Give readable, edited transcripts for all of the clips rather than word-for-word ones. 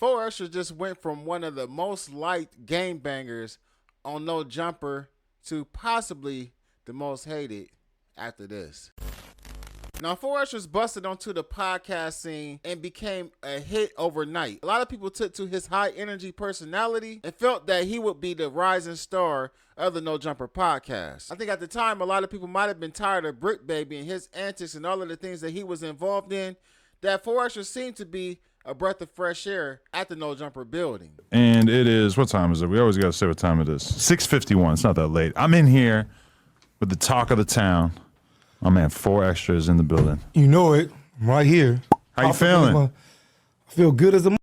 Foresta just went from one of the most liked game bangers on No Jumper to possibly the most hated after this. Now, Foresta was busted onto the podcast scene and became a hit overnight. A lot of people took to his high energy personality and felt that he would be the rising star of the No Jumper podcast. I think at the time, a lot of people might have been tired of Brick Baby and his antics and all of the things that he was involved in, that Foresta seemed to be a breath of fresh air at the No Jumper building. And it is, what time is it? We always got to say what time it is. 6:51. It's not that late. I'm in here with the talk of the town. My man, 4Extra is in the building. You know it. I'm right here. How you feeling? I feel good as a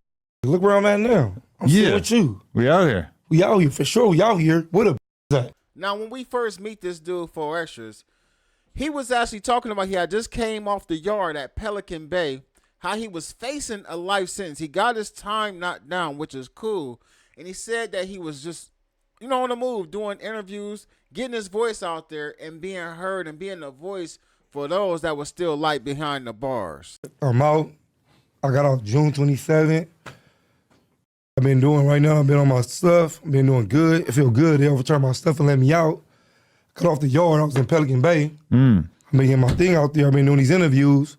Look where I'm at now. I'm sitting with you. We out here. We out here for sure. We out here. What a at? Now, when we first meet this dude, 4Extras, he was actually talking about he had just came off the yard at Pelican Bay, how he was facing a life sentence. He got his time knocked down, which is cool. And he said that he was just, on the move, doing interviews, getting his voice out there and being heard and being a voice for those that were still light behind the bars. I'm out. I got out June 27th. I've been doing right now, I've been on my stuff. I've been doing good. It feel good. They overturned my stuff and let me out. Cut off the yard. I was in Pelican Bay. I've been getting my thing out there. I've been doing these interviews,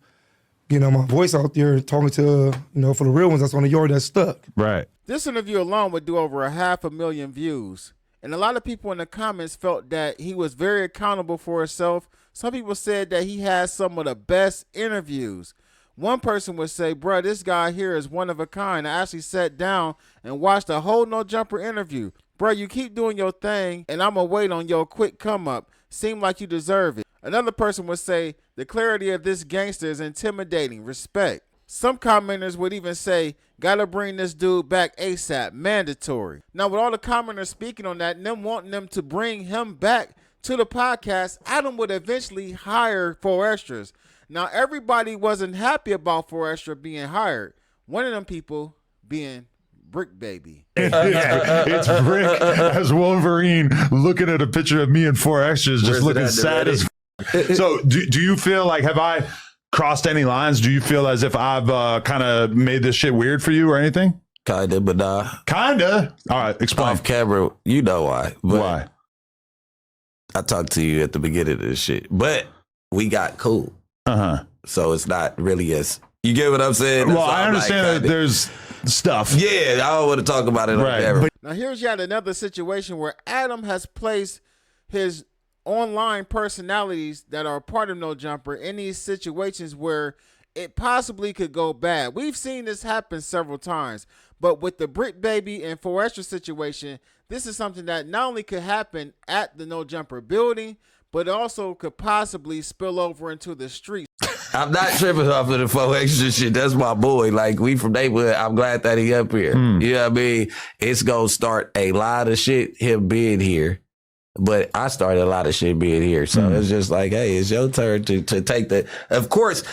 getting my voice out there and talking to, for the real ones that's on the yard that's stuck. Right. This interview alone would do over 500,000 views. And a lot of people in the comments felt that he was very accountable for himself. Some people said that he had some of the best interviews. One person would say, bruh, this guy here is one of a kind. I actually sat down and watched the whole No Jumper interview. Bruh, you keep doing your thing, and I'm going to wait on your quick come up. Seem like you deserve it. Another person would say, the clarity of this gangster is intimidating. Respect. Some commenters would even say, gotta bring this dude back ASAP, mandatory. Now, with all the commenters speaking on that and them wanting them to bring him back to the podcast, Adam would eventually hire 4Extras. Now, everybody wasn't happy about 4Extra being hired. One of them people being Brick Baby. It's Brick as Wolverine looking at a picture of me and 4Extras just looking sad as So do you feel like, have I crossed any lines? Do you feel as if I've kind of made this shit weird for you or anything? Kinda, but nah. Kinda? All right, explain. Off camera, you know why. But why? I talked to you at the beginning of this shit. But we got cool. So it's not really as, you get what I'm saying? Well, I understand that there's stuff. Yeah, I don't want to talk about it on camera. Now, here's yet another situation where Adam has placed his online personalities that are a part of No Jumper in these situations where it possibly could go bad. We've seen this happen several times, but with the Brick Baby and 4Extra situation, this is something that not only could happen at the No Jumper building, but also could possibly spill over into the streets. I'm not tripping off of the 4Extra shit. That's my boy. Like, we from neighborhood. I'm glad that he up here. You know what I mean? It's gonna start a lot of shit, him being here. But I started a lot of shit being here. So it's just like, hey, it's your turn to take the, of course,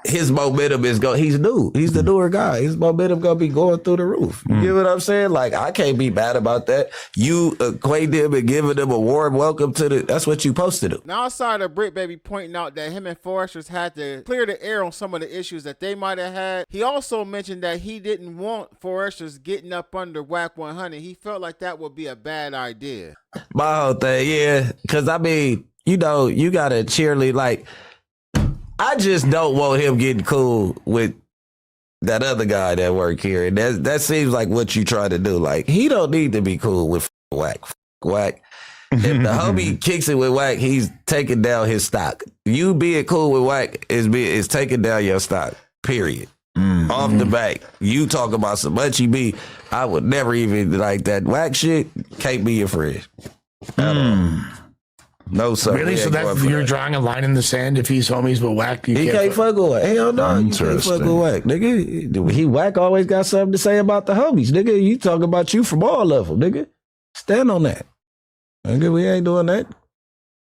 his momentum is he's new. He's the newer guy. His momentum gonna be going through the roof. You get what I'm saying? Like, I can't be mad about that. You acquaint him and giving them a warm welcome to that's what you supposed to do. Now, outside of Brick Baby pointing out that him and 4Extras had to clear the air on some of the issues that they might have had, he also mentioned that he didn't want 4Extras getting up under Whack 100. He felt like that would be a bad idea. My whole thing, yeah. Because, I mean, you gotta cheerlead, like, I just don't want him getting cool with that other guy that work here. And that seems like what you try to do. Like, he don't need to be cool with Whack. Whack. If the homie kicks it with Whack, he's taking down his stock. You being cool with Whack is taking down your stock, period. Off the back. You talk about some munchy B. I would never even like that Whack shit. Can't be your friend. At all. No, sir. Really? So that's you're drawing a line in the sand. If he's homies with Whack, he can't fuck with Whack. Hell no, you can't fuck with Whack, nigga. Whack always got something to say about the homies, nigga. You talk about you from all of them, nigga. Stand on that, nigga. We ain't doing that.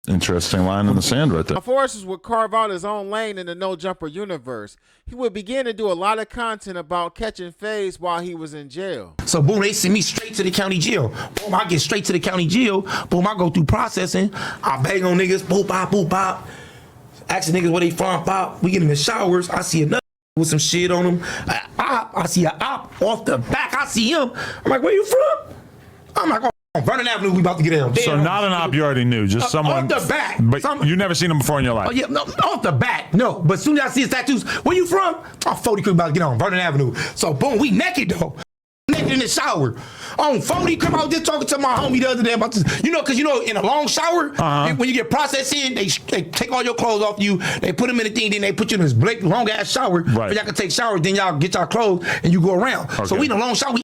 Interesting line in the sand right there. 4Extras would carve out his own lane in the No Jumper universe. He would begin to do a lot of content about catching phase while he was in jail. So boom, they send me straight to the county jail. Boom, I get straight to the county jail. Boom, I go through processing. I bang on niggas, boop, bop. Asking niggas where they from, pop. We get in the showers. I see another with some shit on them. I see a op off the back. I see him. I'm like, where you from? I'm like, oh, Vernon Avenue, we about to get in. So not an op you already knew, just someone. Off the back. But you never seen him before in your life. Oh, yeah, no, off the back, no. But as soon as I see his tattoos, where you from? Oh, 40 Creek about to get on Vernon Avenue. So boom, we naked though. Naked in the shower. On 40 Creek, I was just talking to my homie the other day about this. Because in a long shower, when you get processed in, they take all your clothes off you, they put them in the thing, then they put you in this long ass shower. Right. But y'all can take showers, then y'all get y'all clothes and you go around. Okay. So we in a long shower, we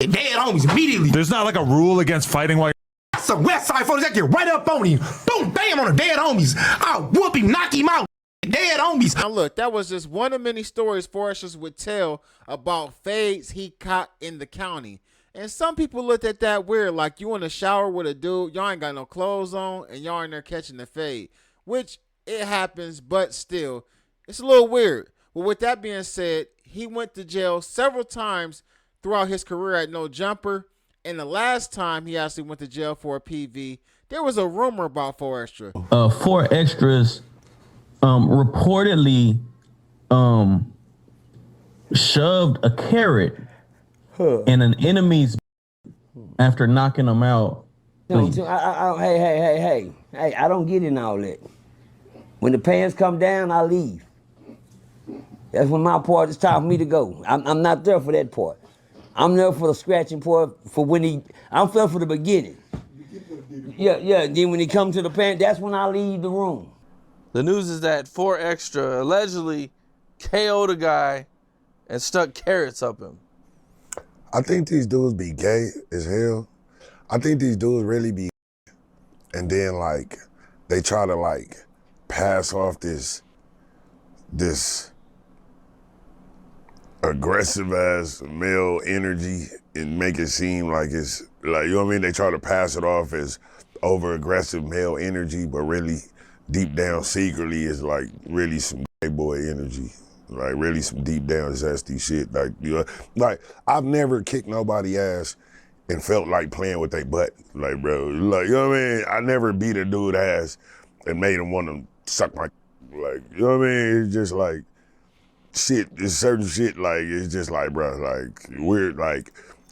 dead homies immediately. There's not like a rule against fighting while That's some West Side photos that get right up on him. Boom, bam on the dead homies. I'll whoop him, knock him out. Dead homies. Now look, that was just one of many stories Foresters would tell about fades he caught in the county. And some people looked at that weird, like you in the shower with a dude, y'all ain't got no clothes on, and y'all in there catching the fade. Which, it happens, but still, it's a little weird. But with that being said, he went to jail several times throughout his career at No Jumper. And the last time he actually went to jail for a PV, there was a rumor about Foresta. 4 extras reportedly shoved a carrot in an enemy's after knocking them out. Hey, I don't get in all that. When the pants come down, I leave. That's when my part is time for me to go. I'm not there for that part. I'm there for the scratching part, I'm there for the beginning. Yeah, then when he comes to the pants, that's when I leave the room. The news is that 4 Extra allegedly KO'd a guy and stuck carrots up him. I think these dudes be gay as hell. I think these dudes really be, and then they try to pass off this aggressive ass male energy and make it seem like it's you know what I mean? They try to pass it off as over aggressive male energy, but really deep down secretly is really some gay boy energy. Really some deep down zesty shit. I've never kicked nobody ass and felt like playing with their butt. Bro, you know what I mean? I never beat a dude ass and made him want to suck my you know what I mean? It's just shit, it's certain shit, it's just bro, weird,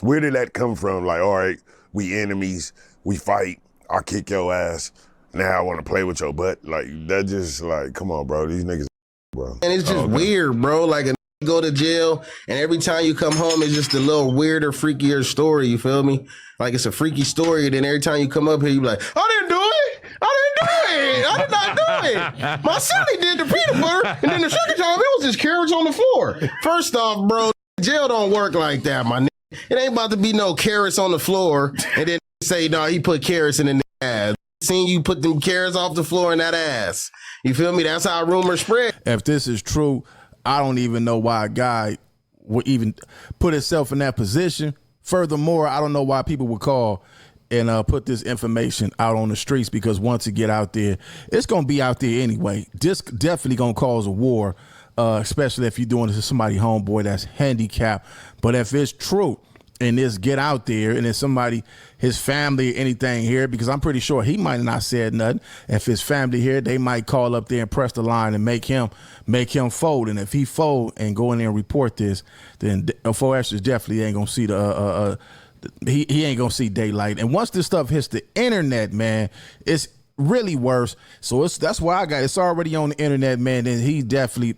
where did that come from? All right, we enemies, we fight, I kick your ass, now I want to play with your butt. That just, come on, bro, these niggas, bro. And it's just weird, bro, a go to jail, and every time you come home, it's just a little weirder, freakier story, you feel me? It's a freaky story, and then every time you come up here, you be like, I didn't do it! I did not do it. My Sally did the peanut butter, and then the second time it was just carrots on the floor. First off, bro, jail don't work like that, my nigga. It ain't about to be no carrots on the floor, and then say, no, he put carrots in the ass. Seen you put them carrots off the floor in that ass. You feel me? That's how rumors spread. If this is true, I don't even know why a guy would even put himself in that position. Furthermore, I don't know why people would call and put this information out on the streets, because once it get out there, it's going to be out there anyway. This definitely going to cause a war, especially if you're doing this to somebody homeboy that's handicapped. But if it's true and this get out there and then somebody, his family, anything here, because I'm pretty sure he might not said nothing. If his family here, they might call up there and press the line and make him fold. And if he fold and go in there and report this, then Foresta definitely ain't going to see he ain't gonna see daylight. And once this stuff hits the internet, man, it's really worse. So that's why it's already on the internet, man. And he definitely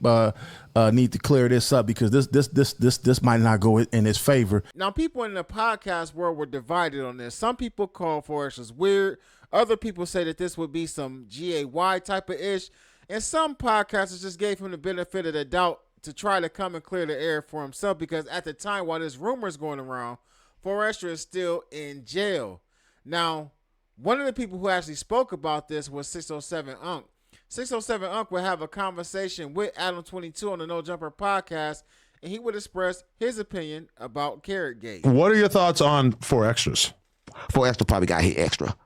need to clear this up, because this might not go in his favor. Now, people in the podcast world were divided on this. Some people call Foresta weird. Other people say that this would be some GAY type of ish. And some podcasters just gave him the benefit of the doubt to try to come and clear the air for himself, because at the time, while this rumor is going around, Foresta is still in jail. Now, one of the people who actually spoke about this was 607 Unc. 607 Unc would have a conversation with Adam 22 on the No Jumper podcast, and he would express his opinion about Carrot Gate. What are your thoughts on 4 Extras? 4 Extra probably got hit extra.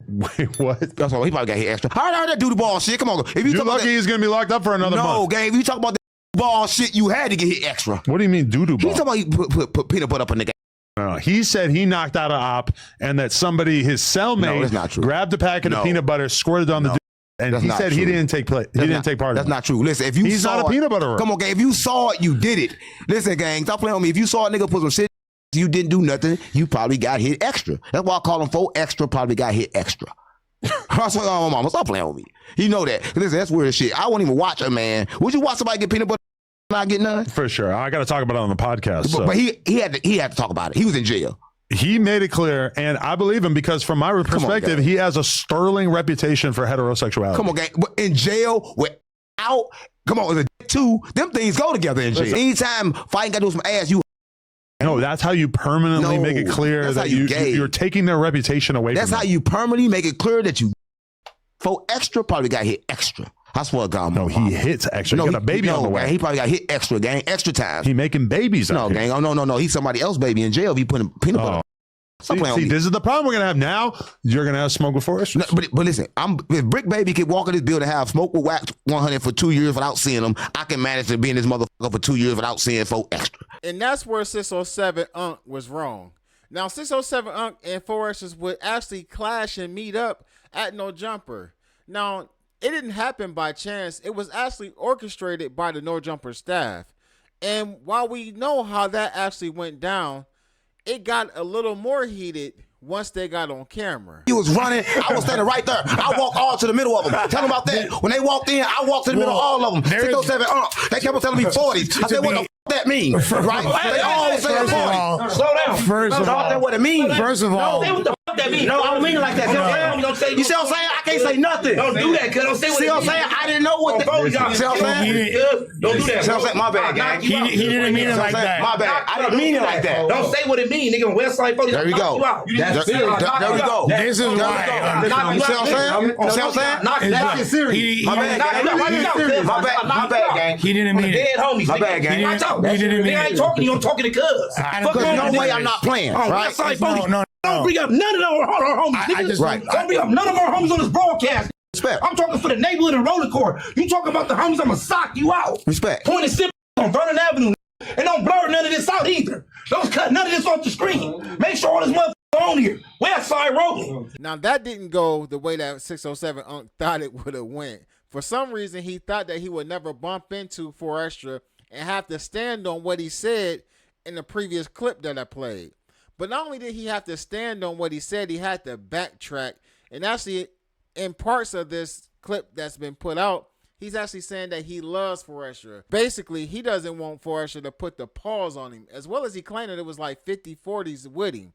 Wait, what? That's all. He probably got hit extra. How did that do the ball shit? Come on. If you You're lucky he's going to be locked up for another month. No, gang. If you talk about that ball shit, you had to get hit extra. What do you mean doo-doo ball? He talking about you put peanut butter up in the game. No, he said he knocked out an op and that somebody, his cellmate, grabbed a packet of peanut butter, squirted on the dude, And That's he not said he true. didn't take part. He didn't take part. That's in it. not true. Listen, if you He's saw not a it- peanut butter. Come on, gang. If you saw it, you did it. Listen, gang, stop playing with me. If you saw a nigga put some shit, you didn't do nothing. You probably got hit extra. That's why I call him 4 extra. Probably got hit extra. I swear on my mama, stop playing with me. You know that. Listen, that's weird as shit. I won't even watch a man. Would you watch somebody get peanut butter and not get none? For sure. I got to talk about it on the podcast. But he had to talk about it. He was in jail. He made it clear, and I believe him because from my perspective, gang. he has a sterling reputation for heterosexuality. Come on, gang. But in jail, without, come on, the two, them things go together in jail. Anytime fighting got to do some ass, you. No, that's how you permanently No, make it clear that's that how you gay. you're taking their reputation away That's from how them. you permanently make it clear that you. 4 extra probably got hit extra. I swear to God, No, he hits extra. He got a baby on the way. Gang, he probably got hit extra, gang, extra time. He making babies. No, out here. gang. Oh, no. He's somebody else baby in jail. He putting peanut butter. Stop playing with me. This is the problem we're gonna have now. You're gonna have smoke with Forest. No, but listen, if Brick Baby can walk in this building and have smoke with wax 100 for 2 years without seeing him, I can manage to be in this motherfucker for 2 years without seeing 4 extra. And that's where 607 Unc was wrong. Now 607 Unc and Foresters would actually clash and meet up at No Jumper. Now it didn't happen by chance. It was actually orchestrated by the No Jumper staff. And while we know how that actually went down, it got a little more heated once they got on camera. He was running. I was standing right there. I walked all to the middle of them. Tell them about that. When they walked in, I walked to the middle of all of them. 607 They kept on telling me 40s. I said, what the that mean? Right? They all was saying 40. Slow down. First of all, that's what it means. First of all, Say what the fuck that mean. No, I don't mean it like that. You see what I'm saying? I can't say nothing. Don't do that, cuz. Don't say what See what I'm saying? I didn't know what the. See what I'm saying? Don't do that. See what I'm saying? My bad, gang. he didn't mean it like that. My bad. I didn't mean it like that. Don't say what it mean, nigga. Westside 40. There we go. There we go. This is why. You see what I'm saying? You see what I'm saying? That shit serious. My bad. My bad, gang. He didn't mean it. Dead homies. My bad, gang. I talk. He didn't mean I ain't it. talking to you. I'm talking to cuz. Because no way I'm not playing, right? Westside 40. Don't bring up none of our homies. nigga. Don't bring up none of our homies on this broadcast. Respect. I'm talking for the neighborhood and roller court. You talking about the homies, I'ma sock you out. Respect. Point and sip on Vernon Avenue. And don't blur none of this out either. Don't cut none of this off the screen. Make sure all this motherfucker on here. Westside rolling. Now that didn't go the way that 607 Unc thought it would have went. For some reason, he thought that he would never bump into 4 Extra and have to stand on what he said in the previous clip that I played. But not only did he have to stand on what he said, he had to backtrack. And actually, in parts of this clip that's been put out, he's actually saying that he loves Foresta. Basically, he doesn't want Foresta to put the pause on him, as well as he claimed that it was like 50-40s with him.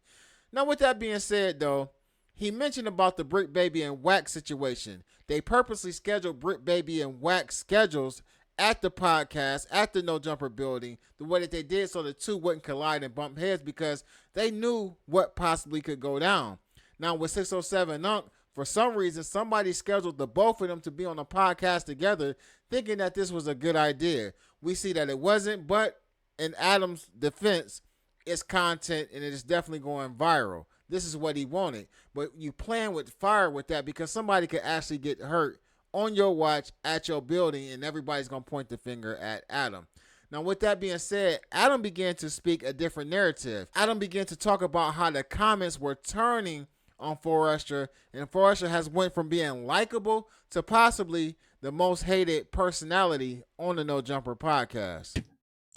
Now, with that being said, though, he mentioned about the Brick Baby and Wax situation. They purposely scheduled Brick Baby and Wax schedules at the podcast, at the No Jumper building, the way that they did so the two wouldn't collide and bump heads because they knew what possibly could go down. Now, with 607 Unc, for some reason, somebody scheduled the both of them to be on a podcast together, thinking that this was a good idea. We see that it wasn't, but in Adam's defense, it's content and it is definitely going viral. This is what he wanted. But you playing with fire with that because somebody could actually get hurt on your watch at your building and everybody's going to point the finger at Adam. Now, with that being said, Adam began to speak a different narrative. Adam began to talk about how the comments were turning on Foresta, and Foresta has went from being likable to possibly the most hated personality on the No Jumper podcast.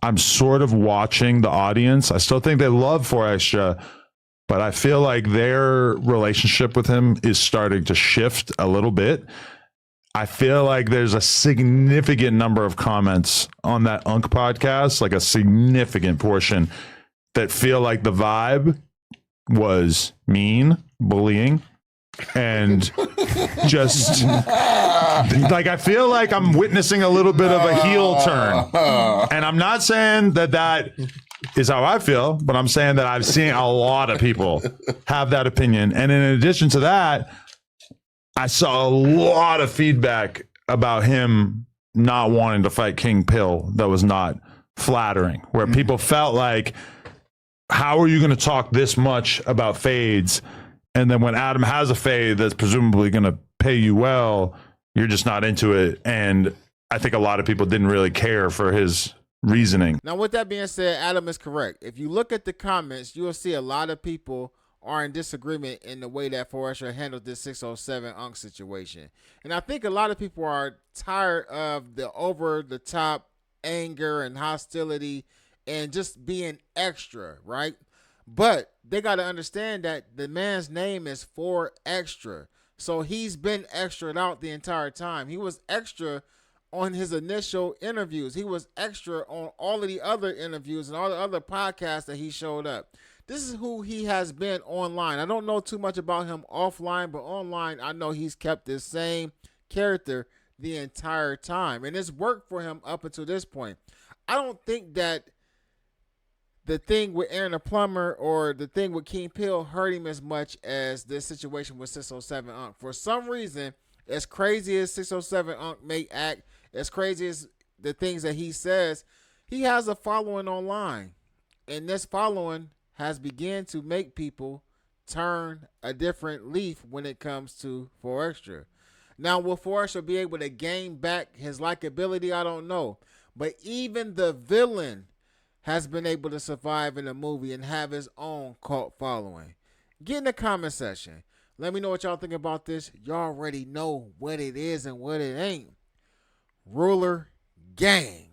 I'm sort of watching the audience. I still think they love Foresta, but I feel like their relationship with him is starting to shift a little bit. I feel like there's a significant number of comments on that Unc podcast, like a significant portion, that feel like the vibe was mean, bullying, and just like I feel like I'm witnessing a little bit of a heel turn. And I'm not saying that is how I feel, but I'm saying that I've seen a lot of people have that opinion. And in addition to that, I saw a lot of feedback about him not wanting to fight King Pill that was not flattering, where people felt like, how are you going to talk this much about fades? And then when Adam has a fade that's presumably going to pay you well, you're just not into it. And I think a lot of people didn't really care for his reasoning. Now, with that being said, Adam is correct. If you look at the comments, you will see a lot of people are in disagreement in the way that Foresta handled this 607 Unk situation. And I think a lot of people are tired of the over the top anger and hostility and just being extra, right? But they got to understand that the man's name is For Extra. So he's been extra out the entire time. He was extra on his initial interviews. He was extra on all of the other interviews and all the other podcasts that he showed up. This is who he has been online. I don't know too much about him offline, but online I know he's kept this same character the entire time. And it's worked for him up until this point. I don't think that the thing with Aaron the Plumber or the thing with King Pill hurt him as much as this situation with 607 Unk. For some reason, as crazy as 607 Unk may act, as crazy as the things that he says, he has a following online. And this following has begun to make people turn a different leaf when it comes to For Extra. Now, will Foresta be able to gain back his likability? I don't know. But even the villain has been able to survive in a movie and have his own cult following. Get in the comment section. Let me know what y'all think about this. Y'all already know what it is and what it ain't. Ruler Gang.